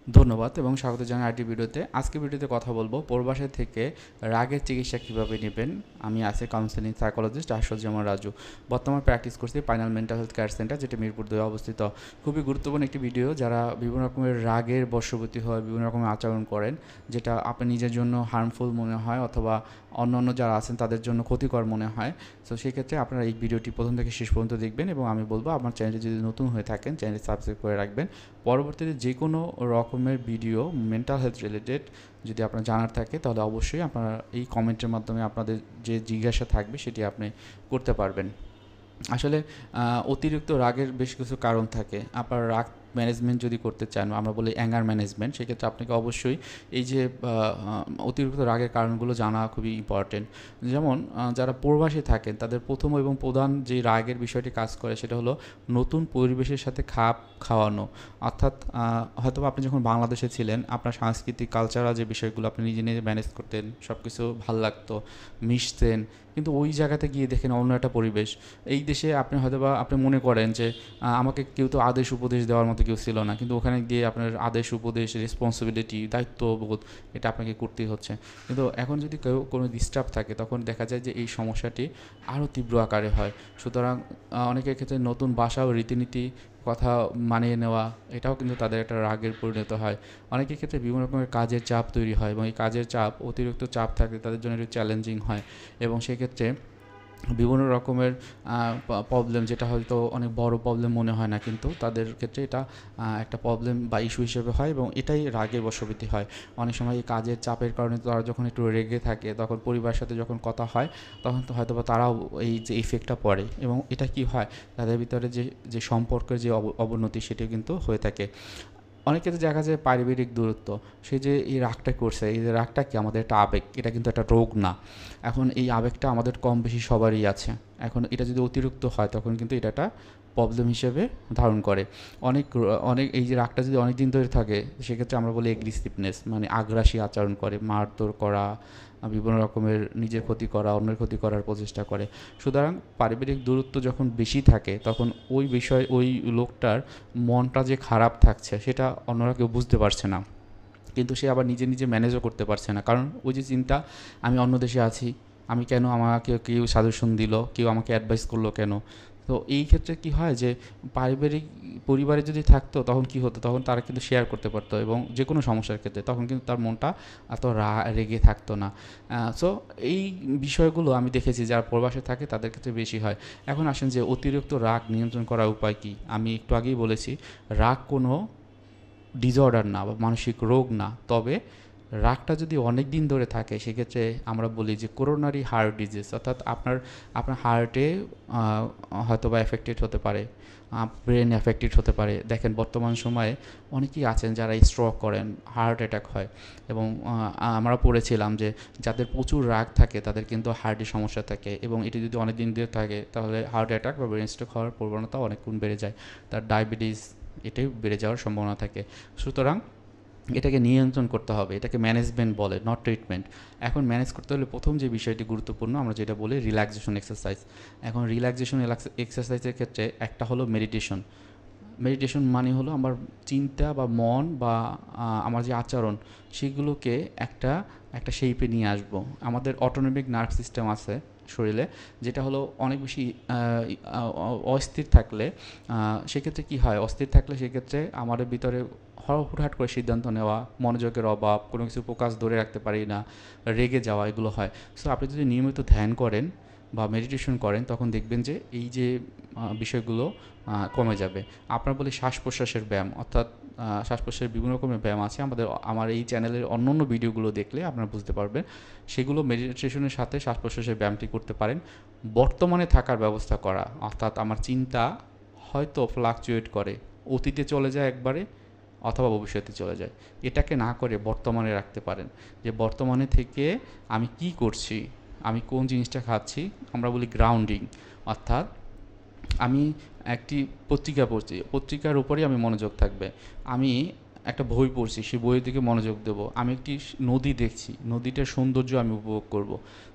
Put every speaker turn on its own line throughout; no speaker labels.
ধন্যবাদ এবং স্বাগত জানাই আরেকটি ভিডিওতে। আজকে ভিডিওতে কথা বলবো প্রবাসে থেকে রাগের চিকিৎসা কীভাবে নেবেন। আমি আছি কাউন্সেলিং সাইকোলজিস্ট আশুজ্জামান রাজু। বর্তমানে প্র্যাকটিস করছি final mental health care centre, যেটি মিরপুর 2 অবস্থিত। খুবই গুরুত্বপূর্ণ একটি ভিডিও। যারা বিভিন্ন রকমের রাগের বশবর্তী হয়, বিভিন্ন রকমের আচরণ করেন যেটা আপনার নিজের জন্য হার্মফুল মনে হয় অথবা অন্য যারা আছেন তাদের জন্য ক্ষতিকর মনে হয়, তো সেক্ষেত্রে আপনারা এই ভিডিওটি প্রথম থেকে শেষ পর্যন্ত দেখবেন এবং আমি বলবো আমার চ্যানেলটি যদি নতুন হয়ে থাকেন চ্যানেলটি সাবস্ক্রাইব করে রাখবেন। পরবর্তীতে যে কোনো রকমের ভিডিও মেন্টাল হেলথ রিলেটেড যদি আপনার জানার থাকে তাহলে অবশ্যই আপনারা এই কমেন্টের মাধ্যমে আপনাদের যে জিজ্ঞাসা থাকবে সেটি আপনি করতে পারবেন। আসলে অতিরিক্ত রাগের বেশ কিছু কারণ থাকে। আপনার রাগ ম্যানেজমেন্ট যদি করতে চান, আমরা বলি অ্যাঙ্গার ম্যানেজমেন্ট, সেক্ষেত্রে আপনাকে অবশ্যই এই যে অতিরিক্ত রাগের কারণগুলো জানা খুবই ইম্পর্টেন্ট। যেমন যারা প্রবাসী থাকেন তাদের প্রথম এবং প্রধান যে রাগের বিষয়টি কাজ করে সেটা হলো নতুন পরিবেশের সাথে খাপ খাওয়ানো। অর্থাৎ হয়তো আপনি যখন বাংলাদেশে ছিলেন আপনার সাংস্কৃতিক কালচারাল যে বিষয়গুলো আপনি নিজে নিজে ম্যানেজ করতেন, সব কিছু ভাল লাগতো, মিশতেন, কিন্তু ওই জায়গাতে গিয়ে দেখেন অন্য একটা পরিবেশ। এই দেশে আপনি হয়তোবা আপনি মনে করেন যে আমাকে কেউ তো আদেশ উপদেশ দেওয়ার মতো কেউ ছিল না, কিন্তু ওখানে গিয়ে আপনার আদেশ উপদেশ, রেসপন্সিবিলিটি, দায়িত্ববোধ এটা আপনাকে করতেই হচ্ছে। কিন্তু এখন যদি কেউ কোনো ডিস্টার্ব থাকে তখন দেখা যায় যে এই সমস্যাটি আরও তীব্র আকারে হয়। সুতরাং অনেকের ক্ষেত্রে নতুন ভাষা ও রীতিনীতি কথা মানিয়ে নেওয়া এটাও কিন্তু তাদের একটা রাগের পরিণত হয়। অনেকের ক্ষেত্রে বিভিন্ন রকমের কাজের চাপ তৈরি হয় এবং এই কাজের চাপ, অতিরিক্ত চাপ থাকলে তাদের জন্য একটু চ্যালেঞ্জিং হয় এবং সেক্ষেত্রে বিভিন্ন রকমের প্রবলেম, যেটা হয়তো অনেক বড় প্রবলেম মনে হয় না, কিন্তু তাদের ক্ষেত্রে এটা একটা প্রবলেম বা ইস্যু হিসেবে হয় এবং এটাই রাগের বশবর্তী হয়। অনেক সময় এই কাজের চাপের কারণে তারা যখন একটু রেগে থাকে তখন পরিবারের সাথে যখন কথা হয় তখন তো হয়তো বা তারাও এই যে ইফেক্টটা পড়ে এবং এটা কি হয়, তাদের ভিতরে যে যে সম্পর্কের যে অবনতি সেটিও কিন্তু হয়ে থাকে। অনেক ক্ষেত্রে দেখা যায় পারিবারিক দূরত্ব, সে যে এই রাগটা করছে, এই যে রাগটা কি আমাদের একটা আবেগ, এটা কিন্তু একটা রোগ না। এখন এই আবেগটা আমাদের কম বেশি সবারই আছে। এখন এটা যদি অতিরিক্ত হয় তখন কিন্তু এটা একটা প্রবলেম হিসেবে ধারণ করে। অনেক অনেক এই যে রাগটা যদি অনেক দিন ধরে থাকে সেক্ষেত্রে আমরা বলি এগ্রেসিভনেস, মানে আগ্রাসী আচরণ করে, মারধর করা, বিভিন্ন রকমের নিজের ক্ষতি করা, অন্যের ক্ষতি করার প্রচেষ্টা করে। সুতরাং পারিবারিক দূরত্ব যখন বেশি থাকে তখন ওই বিষয়, ওই লোকটার মনটা যে খারাপ থাকছে সেটা অন্যরা কেউ বুঝতে পারছে না, কিন্তু সে আবার নিজে নিজে ম্যানেজও করতে পারছে না। কারণ ওই যে চিন্তা, আমি অন্য দেশে আছি, আমি কেন, আমাকে কেউ সাজেশন দিল, কেউ আমাকে অ্যাডভাইস করলো কেন। তো এই ক্ষেত্রে কি হয় যে পরিবারে যদি থাকতো তখন কি হতো, তখন তারা কিন্তু শেয়ার করতে পারতো এবং যে কোনো সমস্যার ক্ষেত্রে তখন কিন্তু তার মনটা এত রেগে থাকতো না। সো এই বিষয়গুলো আমি দেখেছি যারা প্রবাসে থাকে তাদের ক্ষেত্রে বেশি হয়। এখন আসেন যে অতিরিক্ত রাগ নিয়ন্ত্রণ করার উপায় কী। আমি একটু আগেই বলেছি রাগ কোনো ডিসঅর্ডার না বা মানসিক রোগ না, তবে রাগটা যদি অনেক দিন ধরে থাকে সেক্ষেত্রে আমরা বলি যে করোনারি হার্ট ডিজিজ, অর্থাৎ আপনার হার্টে হয়তো বা এফেক্টেড হতে পারে, ব্রেন এফেক্টেড হতে পারে। দেখেন বর্তমান সময়ে অনেকেই আছেন যারা স্ট্রোক করেন, হার্ট অ্যাটাক হয় এবং আমরা পড়েছিলাম যে যাদের প্রচুর রাগ থাকে তাদের কিন্তু হার্টের সমস্যা থাকে এবং এটি যদি অনেক দিন ধরে থাকে তাহলে হার্ট অ্যাটাক বা ব্রেন স্ট্রোক হওয়ার প্রবণতা অনেক গুণ বেড়ে যায়। তার ডায়াবেটিস এটাই বেড়ে যাওয়ার সম্ভাবনা থাকে। সুতরাং এটাকে নিয়ন্ত্রণ করতে হবে, এটাকে ম্যানেজমেন্ট বলে, নট ট্রিটমেন্ট। এখন ম্যানেজ করতে হলে প্রথম যে বিষয়টি গুরুত্বপূর্ণ আমরা যেটা বলি রিল্যাক্সেশন এক্সারসাইজ। এখন রিল্যাক্সেশন এক্সারসাইজের ক্ষেত্রে একটা হলো মেডিটেশন। মেডিটেশন মানে হলো আমার চিন্তা বা মন বা আমার যে আচরণ সেগুলোকে একটা একটা শেপে নিয়ে আসবো। আমাদের অটোনমিক নার্ভ সিস্টেম আছে শরীরে, যেটা হলো অনেক বেশি অস্থির থাকলে সেক্ষেত্রে কী হয়, অস্থির থাকলে সেক্ষেত্রে আমাদের ভিতরে হুটহাট করে সিদ্ধান্ত নেওয়া, মনোযোগের অভাব, কোনো কিছু ফোকাস ধরে রাখতে পারি না, রেগে যাওয়া, এগুলো হয়। সো আপনি যদি নিয়মিত ধ্যান করেন বা মেডিটেশন করেন তখন দেখবেন যে এই যে বিষয়গুলো কমে যাবে। আপনার বলি শ্বাস প্রশ্বাসের ব্যায়াম, অর্থাৎ শ্বাস প্রশ্বাসের বিভিন্ন রকমের ব্যায়াম আছে আমার এই চ্যানেলের অন্য ভিডিওগুলো দেখলে আপনারা বুঝতে পারবেন। সেগুলো মেডিটেশনের সাথে শ্বাস প্রশ্বাসের ব্যায়ামটি করতে পারেন। বর্তমানে থাকার ব্যবস্থা করা, অর্থাৎ আমার চিন্তা হয়তো ফ্লাকচুয়েট করে, অতীতে চলে যায় একবারে অথবা ভবিষ্যতে চলে যায়, এটাকে না করে বর্তমানে রাখতে পারেন। যে বর্তমানে থেকে আমি কি করছি, আমি কোন জিনিসটা খাচ্ছি, আমরা বলি গ্রাউন্ডিং। অর্থাৎ আমি একটি পত্রিকা পড়ছি, পত্রিকার উপরেই আমি মনোযোগ থাকবে। আমি একটা বই পড়ছি, সেই বইয়ের দিকে মনোযোগ দেব। আমি একটি নদী দেখছি, নদীটার সৌন্দর্য আমি উপভোগ করব।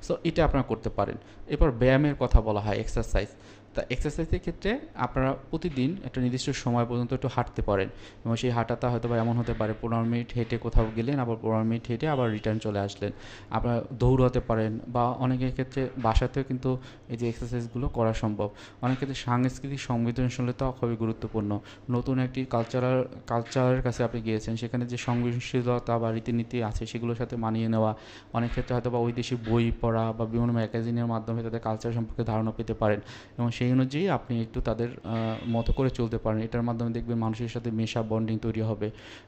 সো এটা আপনারা করতে পারেন। এরপর ব্যায়ামের কথা বলা হয়, এক্সারসাইজ। তা এক্সারসাইজের ক্ষেত্রে আপনারা প্রতিদিন একটা নির্দিষ্ট সময় পর্যন্ত একটু হাঁটতে পারেন, এবং সেই হাঁটাটা হয়তো বা এমন হতে পারে 15 মিনিট হেঁটে কোথাও গেলেন, আবার 15 মিনিট হেঁটে আবার রিটার্ন চলে আসলেন। আপনারা দৌড়াতে পারেন, বা অনেকের ক্ষেত্রে বাসাতেও কিন্তু এই যে এক্সারসাইজগুলো করা সম্ভব। অনেক ক্ষেত্রে সাংস্কৃতিক সংবেদনশীলতা খুবই গুরুত্বপূর্ণ। নতুন একটি কালচারের কাছে আপনি গিয়েছেন, সেখানে যে সংবেদনশীলতা বা রীতিনীতি আছে সেগুলোর সাথে মানিয়ে নেওয়া। অনেক ক্ষেত্রে হয়তো বা ঐদেশিক বই পড়া বা বিভিন্ন ম্যাগাজিনের মাধ্যমে তাদের কালচার সম্পর্কে ধারণা পেতে পারেন, এবং সেই অনুযায়ী আপনি একটু তাদের মতো করে চলতে পারেন। এটার মাধ্যমে দেখবেন মানুষের সাথে মেশা, বন্ডিং তৈরি হবে,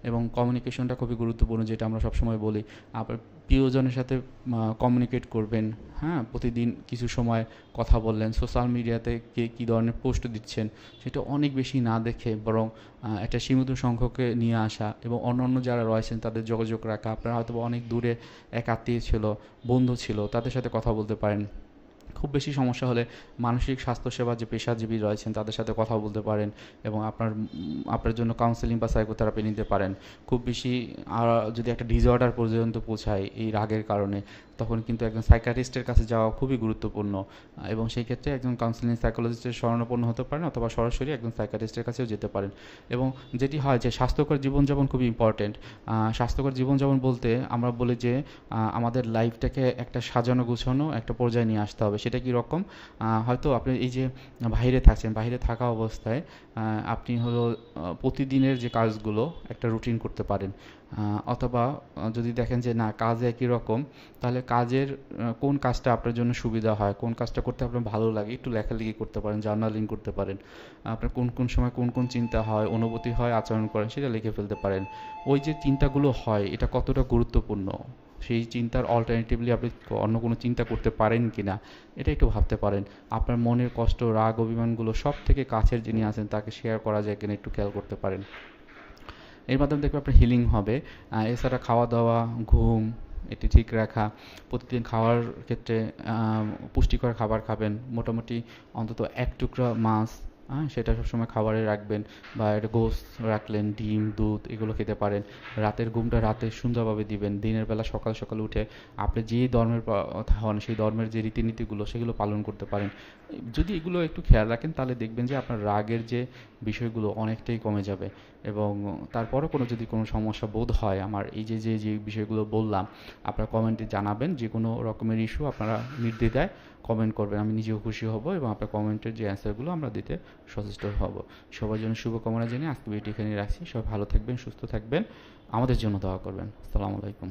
এবং কমিউনিকেশনটা খুবই গুরুত্বপূর্ণ, যেটা আমরা সবসময় বলি। আপনার প্রিয়জনের সাথে কমিউনিকেট করবেন, হ্যাঁ, প্রতিদিন কিছু সময় কথা বললেন। সোশ্যাল মিডিয়াতে কে কী ধরনের পোস্ট দিচ্ছেন সেটা অনেক বেশি না দেখে বরং একটা সীমিত সংখ্যককে নিয়ে আসা, এবং অন্য যারা রয়েছেন তাদের যোগাযোগ রাখা। আপনারা হয়তো অনেক দূরে এক আত্মীয় ছিল, বন্ধু ছিল, তাদের সাথে কথা বলতে পারেন। খুব বেশি সমস্যা হলে মানসিক স্বাস্থ্যসেবা যে পেশাজীবী রয়েছেন তাদের সাথে কথা বলতে পারেন, এবং আপনার জন্য কাউন্সেলিং বা সাইকোথেরাপি নিতে পারেন। খুব বেশি যদি একটা ডিসঅর্ডার পর্যন্ত পৌঁছায় এই রাগের কারণে, তখন কিন্তু একজন সাইকিয়াট্রিস্টের কাছে যাওয়া খুবই গুরুত্বপূর্ণ, এবং সেই ক্ষেত্রে একজন কাউন্সেলিং সাইকোলজিস্টের শরণাপন্ন হতে পারেন, অথবা সরাসরি একজন সাইকিয়াট্রিস্টের কাছেও যেতে পারেন। এবং যেটি হয় যে স্বাস্থ্যকর জীবনযাপন খুবই ইম্পর্টেন্ট। স্বাস্থ্যকর জীবনযাপন বলতে আমরা বলি যে আমাদের লাইফটাকে একটা সাজানো গুছানো একটা পর্যায়ে নিয়ে আসতে হবে। সেটা কী রকম? হয়তো আপনি এই যে বাইরে থাকছেন, বাইরে থাকা অবস্থায় আপনি হলো প্রতিদিনের যে কাজগুলো একটা রুটিন করতে পারেন, অথবা যদি দেখেন যে না কাজ একই রকম, তাহলে কাজের কোন কাজটা আপনার জন্য সুবিধা হয়, কোন কাজটা করতে আপনার ভালো লাগে, একটু লেখালেখি করতে পারেন, জার্নালিং করতে পারেন। আপনার কোন সময় কোন চিন্তা হয়, অনুভূতি হয়, আচরণ করেন, সেটা লিখে ফেলতে পারেন। ওই যে চিন্তাগুলো হয় এটা কতটা গুরুত্বপূর্ণ, সেই চিন্তার অল্টারনেটিভলি আপনি অন্য কোনো চিন্তা করতে পারেন কি না, এটা একটু ভাবতে পারেন। আপনার মনের কষ্ট, রাগ, অভিমানগুলো সব থেকে কাছের যিনি আছেন তাকে শেয়ার করা যায় কিনা একটু খেয়াল করতে পারেন। এর মাধ্যমে দেখবে আপনার হিলিং হবে। এছাড়া খাওয়া দাওয়া, ঘুম এটি ঠিক রাখা, প্রতিদিন খাওয়ার ক্ষেত্রে পুষ্টিকর খাবার খাবেন। মোটামুটি অন্তত 1 টুকরা মাছ, হ্যাঁ, সেটা সবসময় খাবারে রাখবেন, বা একটা গোশত রাখলেন, ডিম, দুধ এগুলো খেতে পারেন। রাতের ঘুমটা রাতে সুন্দরভাবে দিবেন। দিনের বেলা সকাল সকাল উঠে আপনি যেই ধর্মের হন সেই ধর্মের যে রীতিনীতিগুলো সেগুলো পালন করতে পারেন। যদি এগুলো একটু খেয়াল রাখেন তাহলে দেখবেন যে আপনার রাগের যে বিষয়গুলো অনেকটাই কমে যাবে। এবং তারপরও যদি কোনো সমস্যা বোধ হয়, আমার এই যে বিষয়গুলো বললাম, আপনারা কমেন্টে জানাবেন। যে কোনো রকমের ইস্যু আপনারা নির্দ্বিধায় কমেন্ট করবেন, আমি নিজেও খুশি হব, এবং আপনার কমেন্টের যে অ্যান্সারগুলো আমরা দিতে সচেষ্ট হব। সবার জন্য শুভকামনা জানিয়ে আজকে ভিডিওটি এখানে রাখছি। সবাই ভালো থাকবেন, সুস্থ থাকবেন, আমাদের জন্য দোয়া করবেন। আসসালামু আলাইকুম।